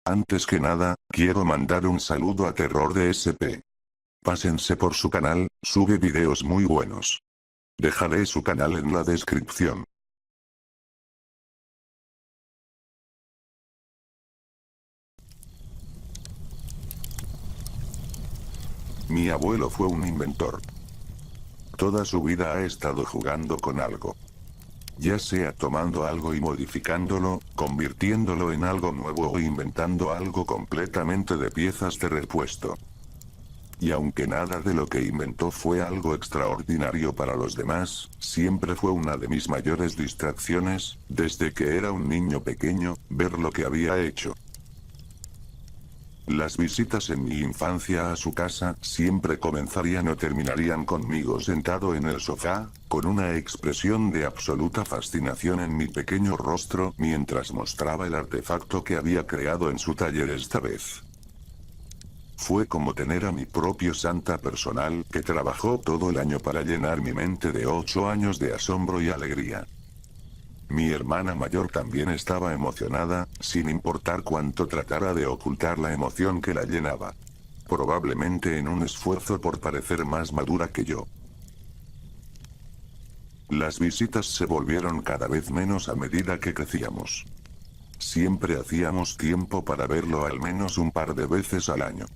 Antes que nada, quiero mandar un saludo a Terror de SP. Pásense por su canal, sube videos muy buenos. Dejaré su canal en la descripción. Mi abuelo fue un inventor. Toda su vida ha estado jugando con algo. Ya sea tomando algo y modificándolo, convirtiéndolo en algo nuevo o inventando algo completamente de piezas de repuesto. Y aunque nada de lo que inventó fue algo extraordinario para los demás, siempre fue una de mis mayores distracciones, desde que era un niño pequeño, ver lo que había hecho. Las visitas en mi infancia a su casa siempre comenzarían o terminarían conmigo sentado en el sofá, con una expresión de absoluta fascinación en mi pequeño rostro mientras mostraba el artefacto que había creado en su taller esta vez. Fue como tener a mi propio santa personal que trabajó todo el año para llenar mi mente de 8 años de asombro y alegría. Mi hermana mayor también estaba emocionada, sin importar cuánto tratara de ocultar la emoción que la llenaba. Probablemente en un esfuerzo por parecer más madura que yo. Las visitas se volvieron cada vez menos a medida que crecíamos. Siempre hacíamos tiempo para verlo al menos un par de veces al año.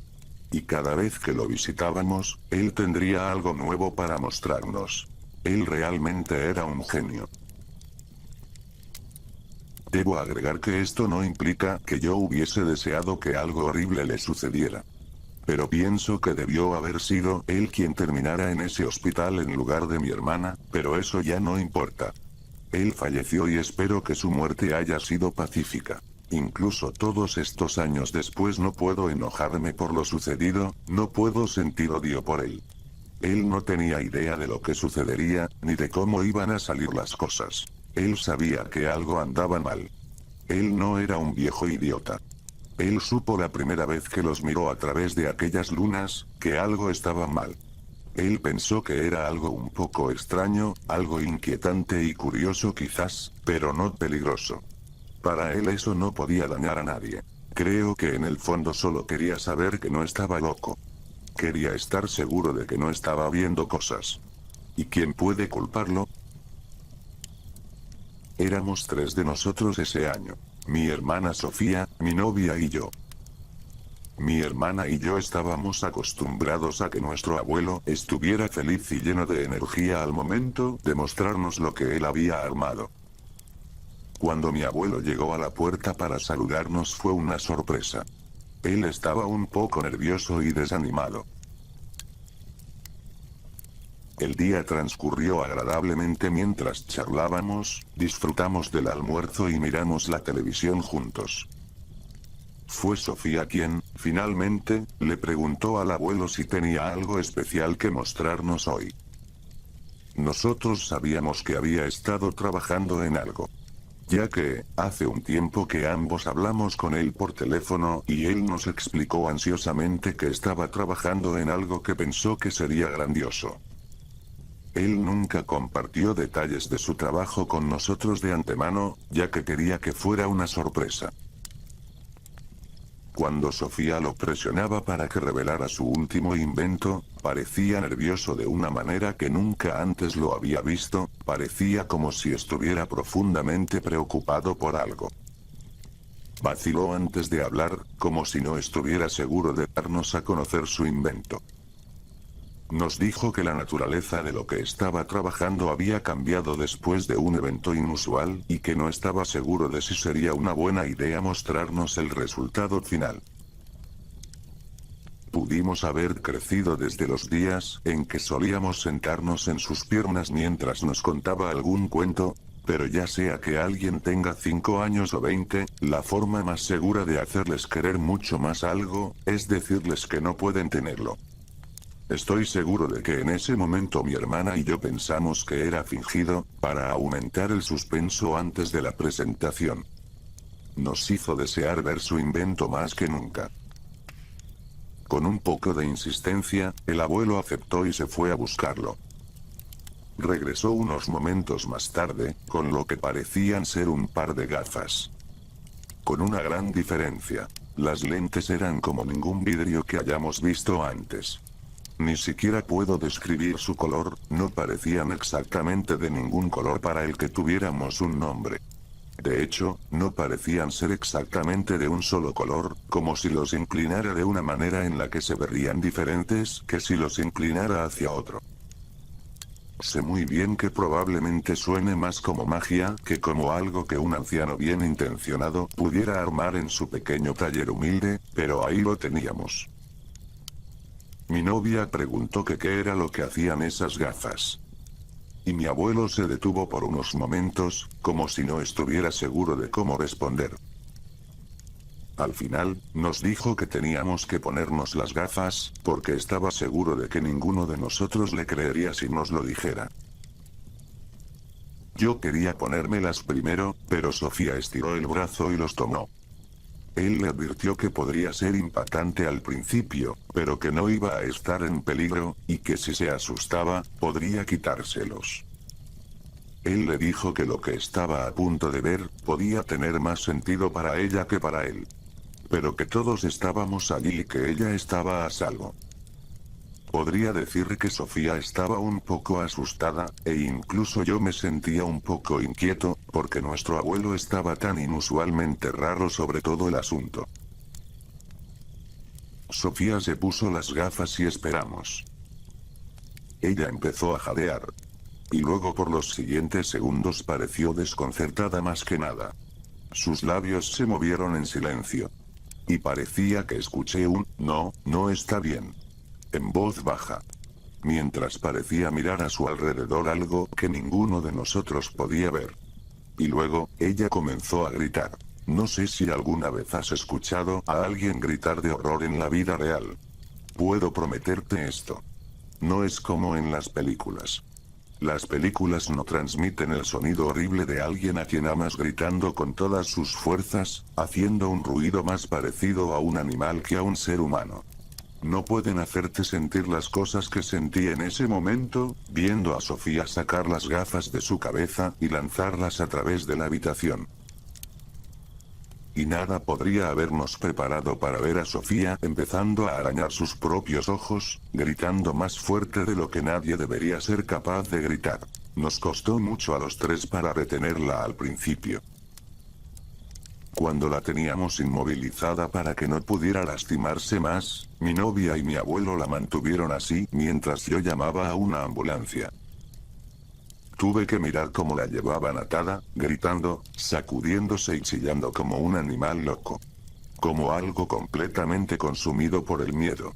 Y cada vez que lo visitábamos, él tendría algo nuevo para mostrarnos. Él realmente era un genio. Debo agregar que esto no implica que yo hubiese deseado que algo horrible le sucediera. Pero pienso que debió haber sido él quien terminara en ese hospital en lugar de mi hermana, pero eso ya no importa. Él falleció y espero que su muerte haya sido pacífica. Incluso todos estos años después no puedo enojarme por lo sucedido, no puedo sentir odio por él. Él no tenía idea de lo que sucedería, ni de cómo iban a salir las cosas. Él sabía que algo andaba mal. Él no era un viejo idiota. Él supo la primera vez que los miró a través de aquellas lunas, que algo estaba mal. Él pensó que era algo un poco extraño, algo inquietante y curioso quizás, pero no peligroso. Para él eso no podía dañar a nadie. Creo que en el fondo solo quería saber que no estaba loco. Quería estar seguro de que no estaba viendo cosas. ¿Y quién puede culparlo? Éramos 3 de nosotros ese año. Mi hermana Sofía, mi novia y yo. Mi hermana y yo estábamos acostumbrados a que nuestro abuelo estuviera feliz y lleno de energía al momento de mostrarnos lo que él había armado. Cuando mi abuelo llegó a la puerta para saludarnos fue una sorpresa. Él estaba un poco nervioso y desanimado. El día transcurrió agradablemente mientras charlábamos, disfrutamos del almuerzo y miramos la televisión juntos. Fue Sofía quien, finalmente, le preguntó al abuelo si tenía algo especial que mostrarnos hoy. Nosotros sabíamos que había estado trabajando en algo. Ya que, hace un tiempo que ambos hablamos con él por teléfono y él nos explicó ansiosamente que estaba trabajando en algo que pensó que sería grandioso. Él nunca compartió detalles de su trabajo con nosotros de antemano, ya que quería que fuera una sorpresa. Cuando Sofía lo presionaba para que revelara su último invento, parecía nervioso de una manera que nunca antes lo había visto, parecía como si estuviera profundamente preocupado por algo. Vaciló antes de hablar, como si no estuviera seguro de darnos a conocer su invento. Nos dijo que la naturaleza de lo que estaba trabajando había cambiado después de un evento inusual y que no estaba seguro de si sería una buena idea mostrarnos el resultado final. Pudimos haber crecido desde los días en que solíamos sentarnos en sus piernas mientras nos contaba algún cuento, pero ya sea que alguien tenga 5 años o 20, la forma más segura de hacerles querer mucho más algo, es decirles que no pueden tenerlo. Estoy seguro de que en ese momento mi hermana y yo pensamos que era fingido, para aumentar el suspenso antes de la presentación. Nos hizo desear ver su invento más que nunca. Con un poco de insistencia, el abuelo aceptó y se fue a buscarlo. Regresó unos momentos más tarde, con lo que parecían ser un par de gafas. Con una gran diferencia. Las lentes eran como ningún vidrio que hayamos visto antes. Ni siquiera puedo describir su color, no parecían exactamente de ningún color para el que tuviéramos un nombre. De hecho, no parecían ser exactamente de un solo color, como si los inclinara de una manera en la que se verían diferentes que si los inclinara hacia otro. Sé muy bien que probablemente suene más como magia que como algo que un anciano bien intencionado pudiera armar en su pequeño taller humilde, pero ahí lo teníamos. Mi novia preguntó que qué era lo que hacían esas gafas. Y mi abuelo se detuvo por unos momentos, como si no estuviera seguro de cómo responder. Al final, nos dijo que teníamos que ponernos las gafas, porque estaba seguro de que ninguno de nosotros le creería si nos lo dijera. Yo quería ponérmelas primero, pero Sofía estiró el brazo y los tomó. Él le advirtió que podría ser impactante al principio, pero que no iba a estar en peligro, y que si se asustaba, podría quitárselos. Él le dijo que lo que estaba a punto de ver, podía tener más sentido para ella que para él. Pero que todos estábamos allí y que ella estaba a salvo. Podría decir que Sofía estaba un poco asustada, e incluso yo me sentía un poco inquieto, porque nuestro abuelo estaba tan inusualmente raro sobre todo el asunto. Sofía se puso las gafas y esperamos. Ella empezó a jadear. Y luego por los siguientes segundos pareció desconcertada más que nada. Sus labios se movieron en silencio. Y parecía que escuché un "no, no está bien" en voz baja. Mientras parecía mirar a su alrededor algo que ninguno de nosotros podía ver. Y luego, ella comenzó a gritar. No sé si alguna vez has escuchado a alguien gritar de horror en la vida real. Puedo prometerte esto. No es como en las películas. Las películas no transmiten el sonido horrible de alguien a quien amas gritando con todas sus fuerzas, haciendo un ruido más parecido a un animal que a un ser humano. No pueden hacerte sentir las cosas que sentí en ese momento, viendo a Sofía sacar las gafas de su cabeza y lanzarlas a través de la habitación. Y nada podría habernos preparado para ver a Sofía empezando a arañar sus propios ojos, gritando más fuerte de lo que nadie debería ser capaz de gritar. Nos costó mucho a los tres para retenerla al principio. Cuando la teníamos inmovilizada para que no pudiera lastimarse más, mi novia y mi abuelo la mantuvieron así mientras yo llamaba a una ambulancia. Tuve que mirar cómo la llevaban atada, gritando, sacudiéndose y chillando como un animal loco. Como algo completamente consumido por el miedo.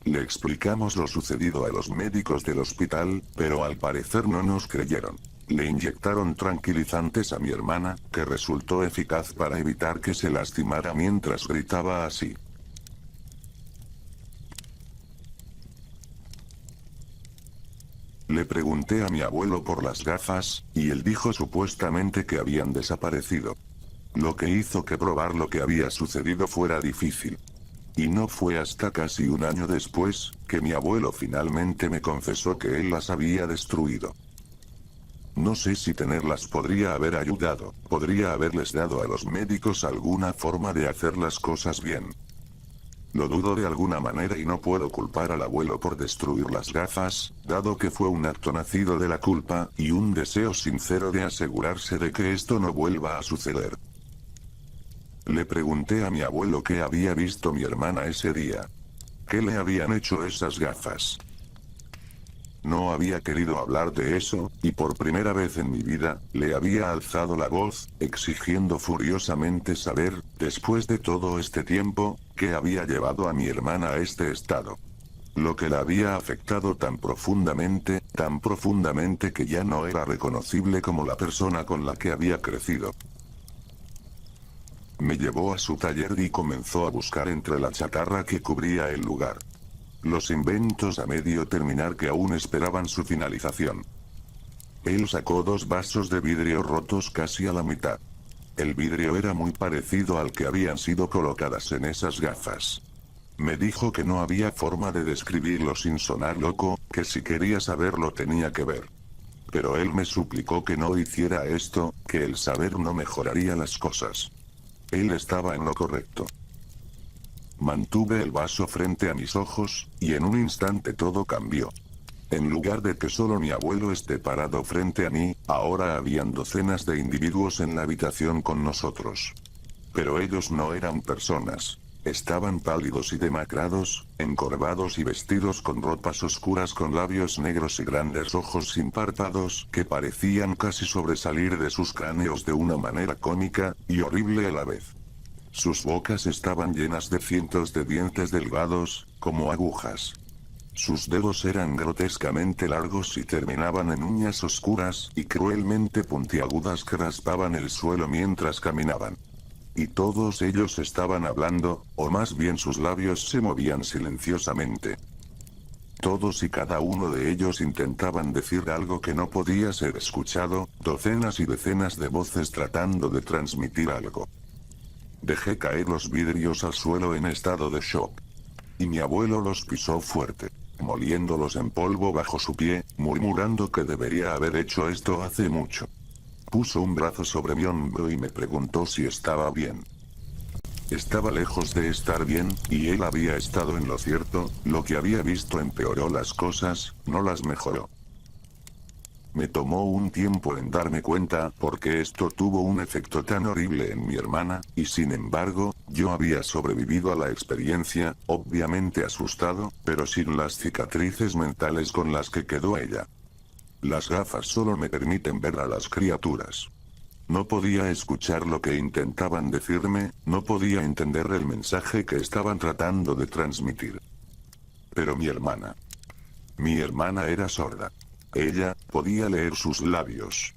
Le explicamos lo sucedido a los médicos del hospital, pero al parecer no nos creyeron. Le inyectaron tranquilizantes a mi hermana, que resultó eficaz para evitar que se lastimara mientras gritaba así. Le pregunté a mi abuelo por las gafas, y él dijo supuestamente que habían desaparecido. Lo que hizo que probar lo que había sucedido fuera difícil. Y no fue hasta casi un año después, que mi abuelo finalmente me confesó que él las había destruido. No sé si tenerlas podría haber ayudado, podría haberles dado a los médicos alguna forma de hacer las cosas bien. Lo dudo de alguna manera y no puedo culpar al abuelo por destruir las gafas, dado que fue un acto nacido de la culpa y un deseo sincero de asegurarse de que esto no vuelva a suceder. Le pregunté a mi abuelo qué había visto mi hermana ese día. ¿Qué le habían hecho esas gafas? No había querido hablar de eso, y por primera vez en mi vida, le había alzado la voz, exigiendo furiosamente saber, después de todo este tiempo, qué había llevado a mi hermana a este estado. Lo que la había afectado tan profundamente que ya no era reconocible como la persona con la que había crecido. Me llevó a su taller y comenzó a buscar entre la chatarra que cubría el lugar. Los inventos a medio terminar que aún esperaban su finalización. Él sacó 2 vasos de vidrio rotos casi a la mitad. El vidrio era muy parecido al que habían sido colocadas en esas gafas. Me dijo que no había forma de describirlo sin sonar loco, que si quería saberlo tenía que ver. Pero él me suplicó que no hiciera esto, que el saber no mejoraría las cosas. Él estaba en lo correcto. Mantuve el vaso frente a mis ojos, y en un instante todo cambió. En lugar de que solo mi abuelo esté parado frente a mí, ahora habían docenas de individuos en la habitación con nosotros. Pero ellos no eran personas. Estaban pálidos y demacrados, encorvados y vestidos con ropas oscuras con labios negros y grandes ojos sin párpados que parecían casi sobresalir de sus cráneos de una manera cómica y horrible a la vez. Sus bocas estaban llenas de cientos de dientes delgados, como agujas. Sus dedos eran grotescamente largos y terminaban en uñas oscuras y cruelmente puntiagudas que raspaban el suelo mientras caminaban. Y todos ellos estaban hablando, o más bien sus labios se movían silenciosamente. Todos y cada uno de ellos intentaban decir algo que no podía ser escuchado, docenas y decenas de voces tratando de transmitir algo. Dejé caer los vidrios al suelo en estado de shock. Y mi abuelo los pisó fuerte, moliéndolos en polvo bajo su pie, murmurando que debería haber hecho esto hace mucho. Puso un brazo sobre mi hombro y me preguntó si estaba bien. Estaba lejos de estar bien, y él había estado en lo cierto, lo que había visto empeoró las cosas, no las mejoró. Me tomó un tiempo en darme cuenta porque esto tuvo un efecto tan horrible en mi hermana, y sin embargo, yo había sobrevivido a la experiencia, obviamente asustado, pero sin las cicatrices mentales con las que quedó ella. Las gafas solo me permiten ver a las criaturas. No podía escuchar lo que intentaban decirme, no podía entender el mensaje que estaban tratando de transmitir. Pero mi hermana era sorda. Ella podía leer sus labios.